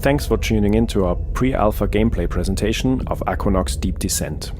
Thanks for tuning in to our pre-alpha gameplay presentation of Aquanox Deep Descent.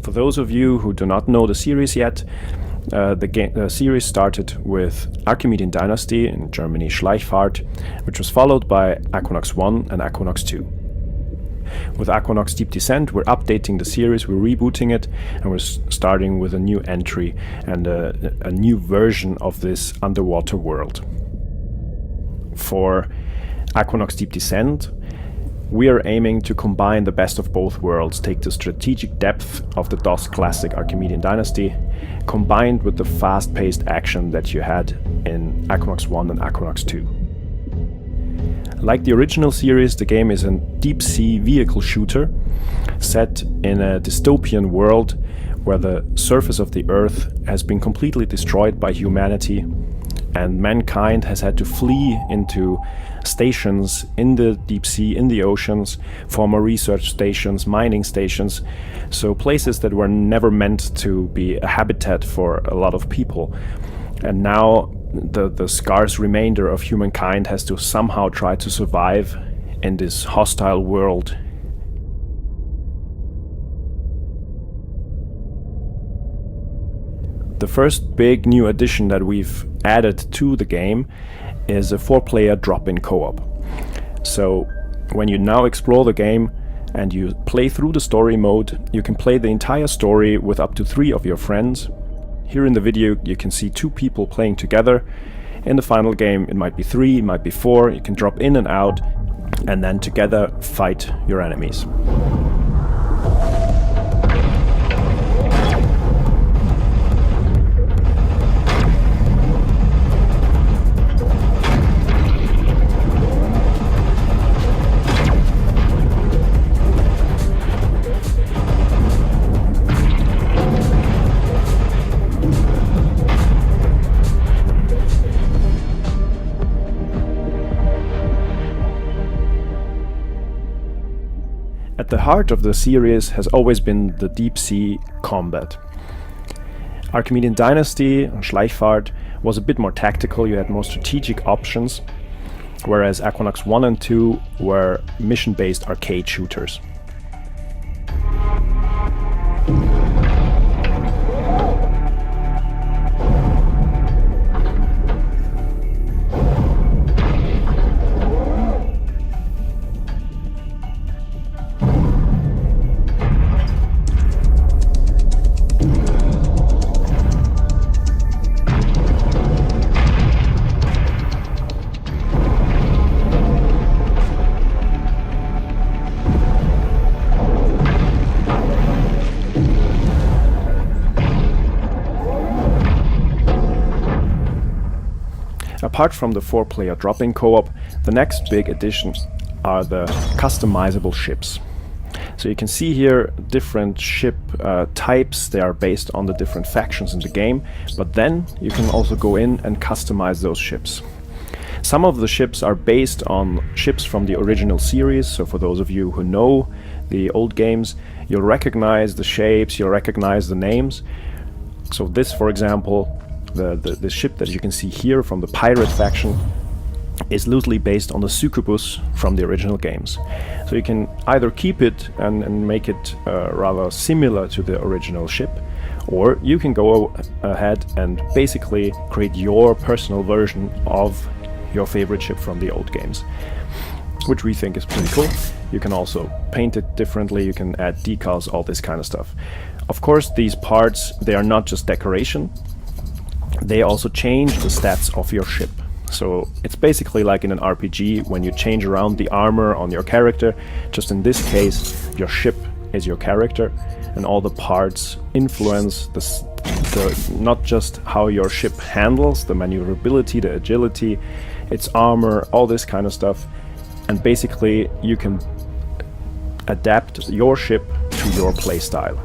For those of you who do not know the series yet, the series started with Archimedean Dynasty, in Germany Schleichfahrt, which was followed by Aquanox 1 and Aquanox 2. With Aquanox Deep Descent, we're updating the series, we're rebooting it, and we're starting with a new entry and a new version of this underwater world. For Aquanox Deep Descent, we are aiming to combine the best of both worlds, take the strategic depth of the DOS classic Archimedean Dynasty, combined with the fast-paced action that you had in Aquanox 1 and Aquanox 2. Like the original series, the game is a deep-sea vehicle shooter set in a dystopian world where the surface of the Earth has been completely destroyed by humanity, and mankind has had to flee into stations in the deep sea, in the oceans, former research stations, mining stations, so places that were never meant to be a habitat for a lot of people. And now the scarce remainder of humankind has to somehow try to survive in this hostile world. The first big new addition that we've added to the game is a 4-player drop-in co-op. So when you now explore the game and you play through the story mode, you can play the entire story with up to 3 of your friends. Here in the video you can see 2 people playing together. In the final game it might be 3, it might be 4, you can drop in and out and then together fight your enemies. At the heart of the series has always been the deep sea combat. Archimedean Dynasty and Schleichfahrt was a bit more tactical, you had more strategic options, whereas Aquanox 1 and 2 were mission-based arcade shooters. Apart from the 4-player drop-in co-op, the next big addition are the customizable ships. So you can see here different ship types, they are based on the different factions in the game, but then you can also go in and customize those ships. Some of the ships are based on ships from the original series, so for those of you who know the old games, you'll recognize the shapes, you'll recognize the names. So this, for example, the ship that you can see here from the pirate faction is loosely based on the succubus from the original games. So you can either keep it and make it rather similar to the original ship, or you can go ahead and basically create your personal version of your favorite ship from the old games, which we think is pretty cool. You can also paint it differently, you can add decals, all this kind of stuff. Of course, these parts, they are not just decoration, they also change the stats of your ship. So it's basically like in an RPG when you change around the armor on your character. Just in this case, your ship is your character, and all the parts influence not just how your ship handles, the maneuverability, the agility, its armor, all this kind of stuff. And basically you can adapt your ship to your playstyle.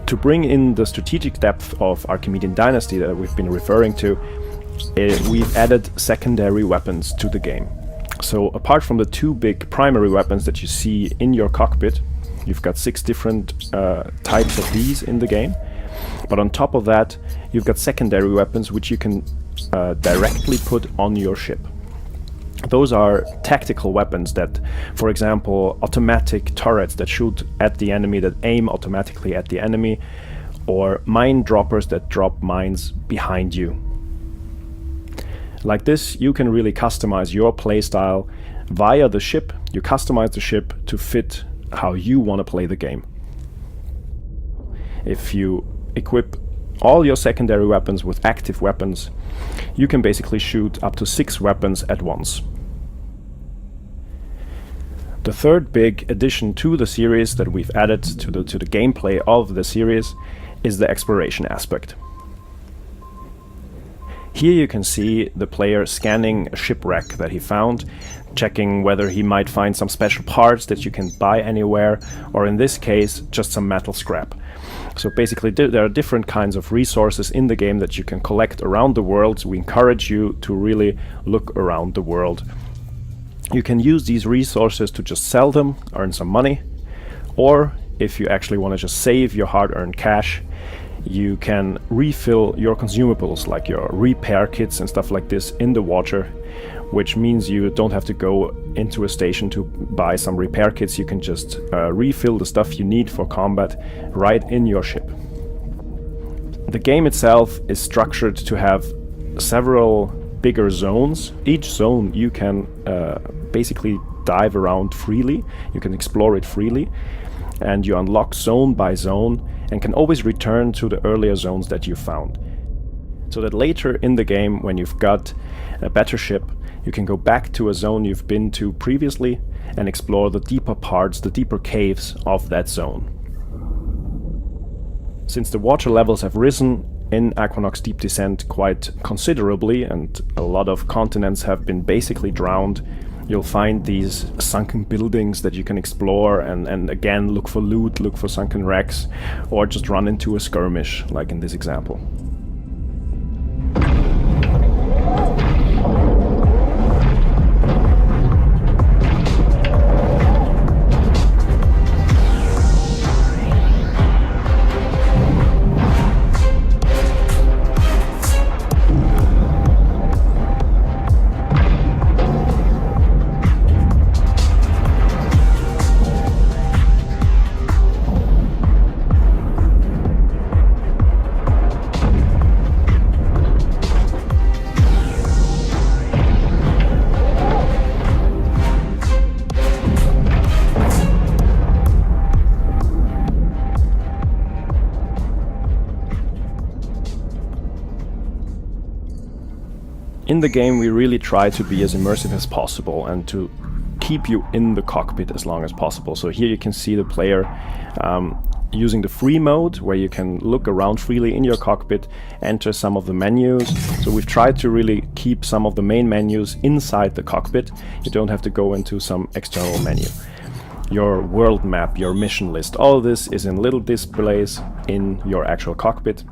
To bring in the strategic depth of Archimedean Dynasty that we've been referring to, we've added secondary weapons to the game. So apart from the 2 big primary weapons that you see in your cockpit, you've got 6 different types of these in the game. But on top of that, you've got secondary weapons which you can directly put on your ship. Those are tactical weapons that, for example, automatic turrets that shoot at the enemy, that aim automatically at the enemy, or mine droppers that drop mines behind you. Like this, you can really customize your playstyle via the ship. You customize the ship to fit how you want to play the game. If you equip all your secondary weapons with active weapons, you can basically shoot up to 6 weapons at once. The third big addition to the series that we've added to the gameplay of the series is the exploration aspect. Here you can see the player scanning a shipwreck that he found, checking whether he might find some special parts that you can buy anywhere, or in this case, just some metal scrap. So basically there are different kinds of resources in the game that you can collect around the world. So we encourage you to really look around the world. You can use these resources to just sell them, earn some money, or if you actually want to just save your hard-earned cash, you can refill your consumables like your repair kits and stuff like this in the water, which means you don't have to go into a station to buy some repair kits. You can just refill the stuff you need for combat right in your ship. The game itself is structured to have several bigger zones. Each zone you can basically dive around freely, you can explore it freely, and you unlock zone by zone and can always return to the earlier zones that you found. So that later in the game, when you've got a better ship, you can go back to a zone you've been to previously and explore the deeper parts, the deeper caves of that zone. Since the water levels have risen in Aquanox Deep Descent quite considerably and a lot of continents have been basically drowned, you'll find these sunken buildings that you can explore and again look for loot, look for sunken wrecks, or just run into a skirmish like in this example. In the game we really try to be as immersive as possible and to keep you in the cockpit as long as possible. So here you can see the player using the free mode, where you can look around freely in your cockpit, enter some of the menus. So we've tried to really keep some of the main menus inside the cockpit. You don't have to go into some external menu. Your world map, your mission list, all of this is in little displays in your actual cockpit.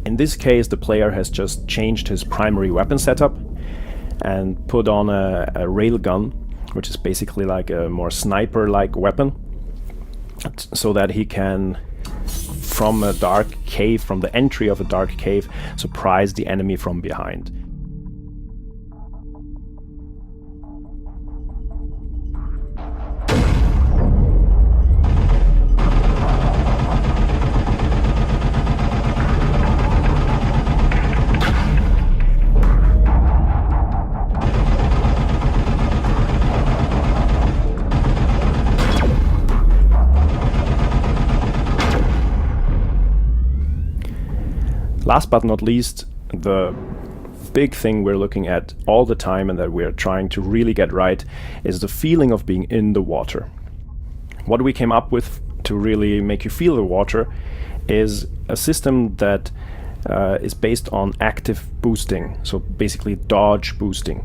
In this case, the player has just changed his primary weapon setup and put on a railgun, which is basically like a more sniper-like weapon, so that he can, from a dark cave, from the entry of a dark cave, surprise the enemy from behind. Last but not least, the big thing we're looking at all the time and that we're trying to really get right is the feeling of being in the water. What we came up with to really make you feel the water is a system that is based on active boosting, so basically dodge boosting.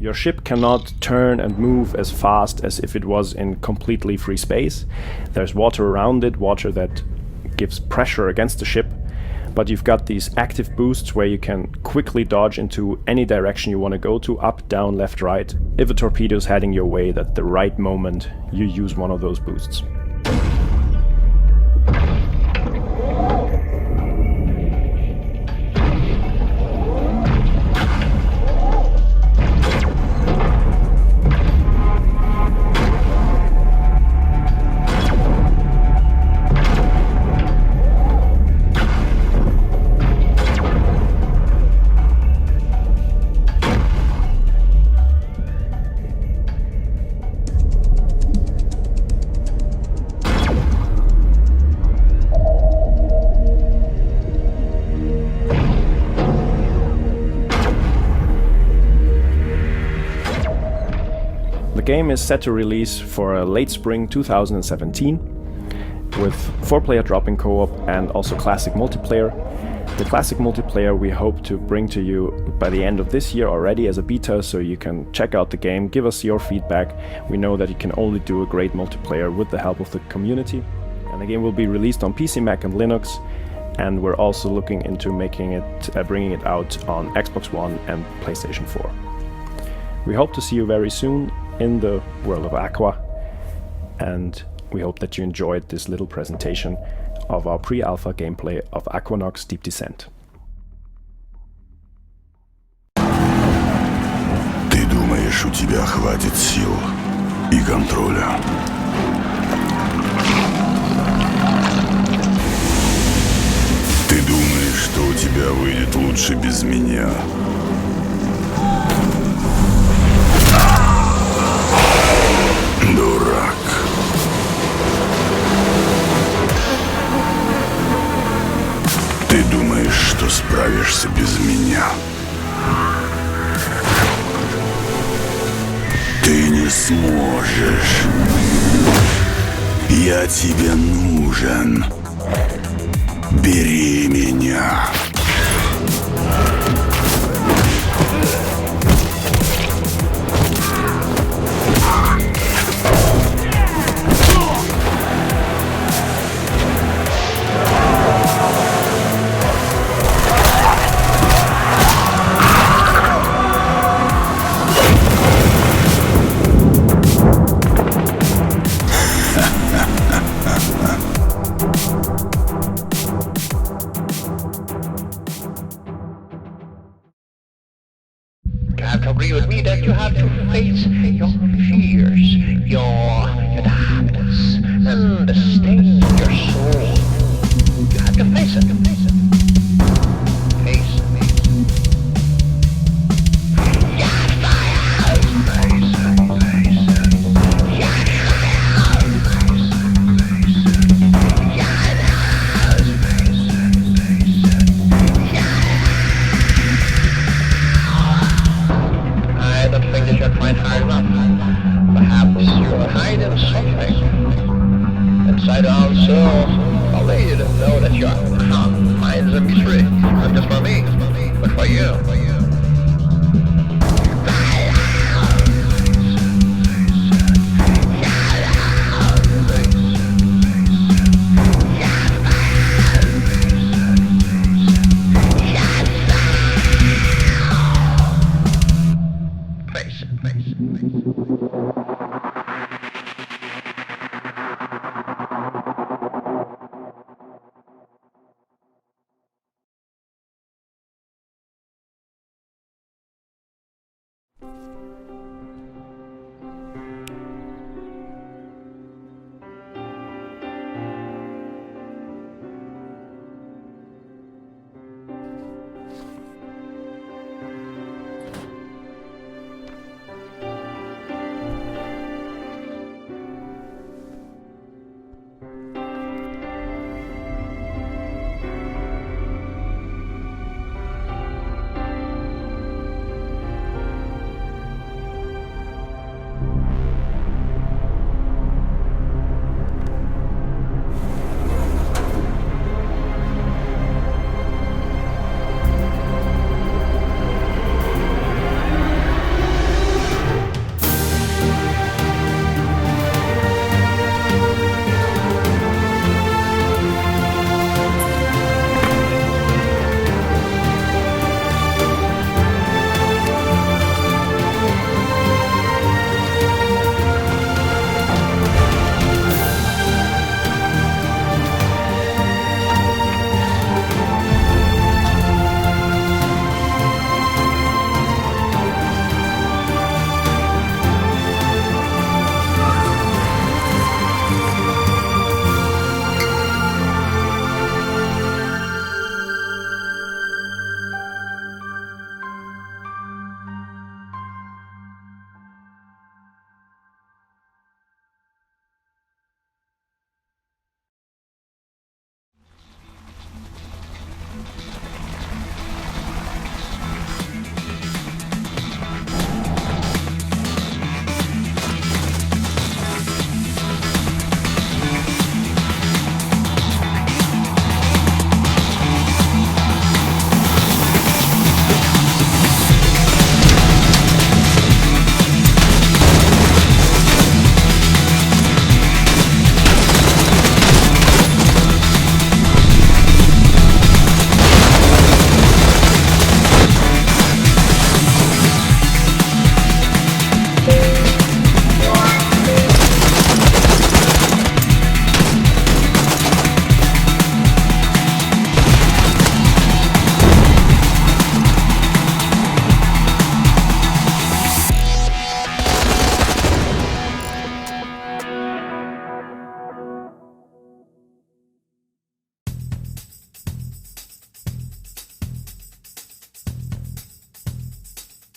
Your ship cannot turn and move as fast as if it was in completely free space. There's water around it, water that gives pressure against the ship, but you've got these active boosts where you can quickly dodge into any direction you want to go to, up, down, left, right. If a torpedo is heading your way, at the right moment you use one of those boosts. game is set to release for late spring 2017 with 4-player drop-in co-op and also classic multiplayer. The classic multiplayer we hope to bring to you by the end of this year already as a beta, so you can check out the game, give us your feedback. We know that you can only do a great multiplayer with the help of the community. And the game will be released on PC, Mac and Linux, and we're also looking into making it, bringing it out on Xbox One and PlayStation 4. We hope to see you very soon in the world of Aqua, and we hope that you enjoyed this little presentation of our pre-alpha gameplay of Aquanox Deep Descent. Ты думаешь, у тебя хватит сил и контроля? Ты думаешь, что у тебя выйдет лучше без меня? Дурак. Ты думаешь, что справишься без меня? Ты не сможешь. Я тебе нужен. Бери меня. You have to agree with me that you have to face your fears, your darkness, and the stain of your soul. You have to face it. Face it. Yard fire! Face it. Yard fire! Yard house! I don't think that you're quite hard enough. Perhaps you're hiding something inside our soul. Only you don't know that your mind's a mystery. Not just for me, but for you.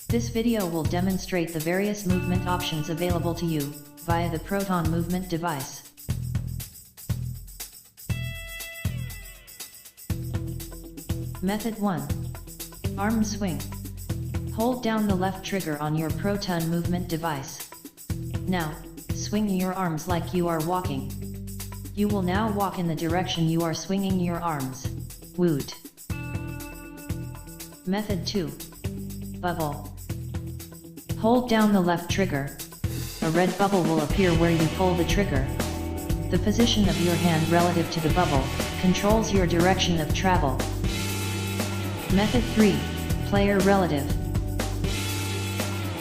This video will demonstrate the various movement options available to you via the Proton movement device. Method 1. Arm swing. Hold down the left trigger on your Proton movement device. Now, swing your arms like you are walking. You will now walk in the direction you are swinging your arms. Woot. Method 2. Bubble. Hold down the left trigger. A red bubble will appear where you pull the trigger. The position of your hand relative to the bubble controls your direction of travel. Method 3. Player relative.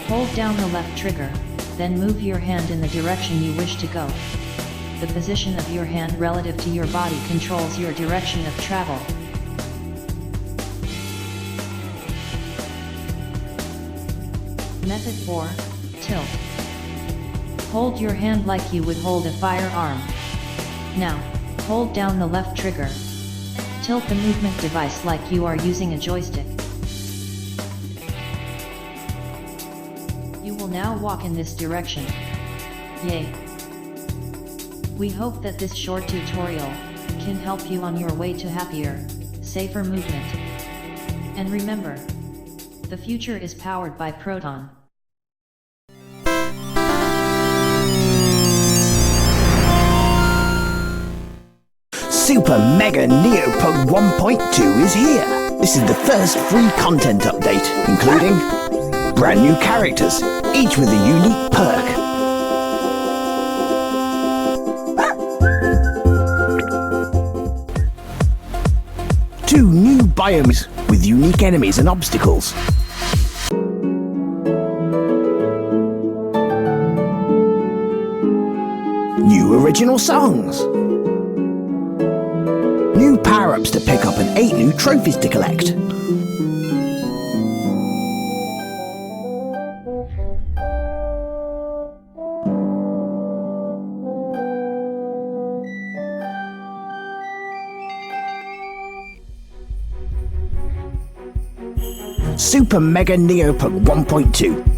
Hold down the left trigger, then move your hand in the direction you wish to go. The position of your hand relative to your body controls your direction of travel. Method 4. Tilt. Hold your hand like you would hold a firearm. Now, hold down the left trigger. Tilt the movement device like you are using a joystick. You will now walk in this direction. Yay! We hope that this short tutorial can help you on your way to happier, safer movement. And remember, the future is powered by Proton. Super Mega Neo Pug 1.2 is here. This is the first free content update, including brand new characters, each with a unique perk. Two new biomes with unique enemies and obstacles. New original songs. New power-ups to pick up and 8 new trophies to collect. Super Mega Neo Pug 1.2.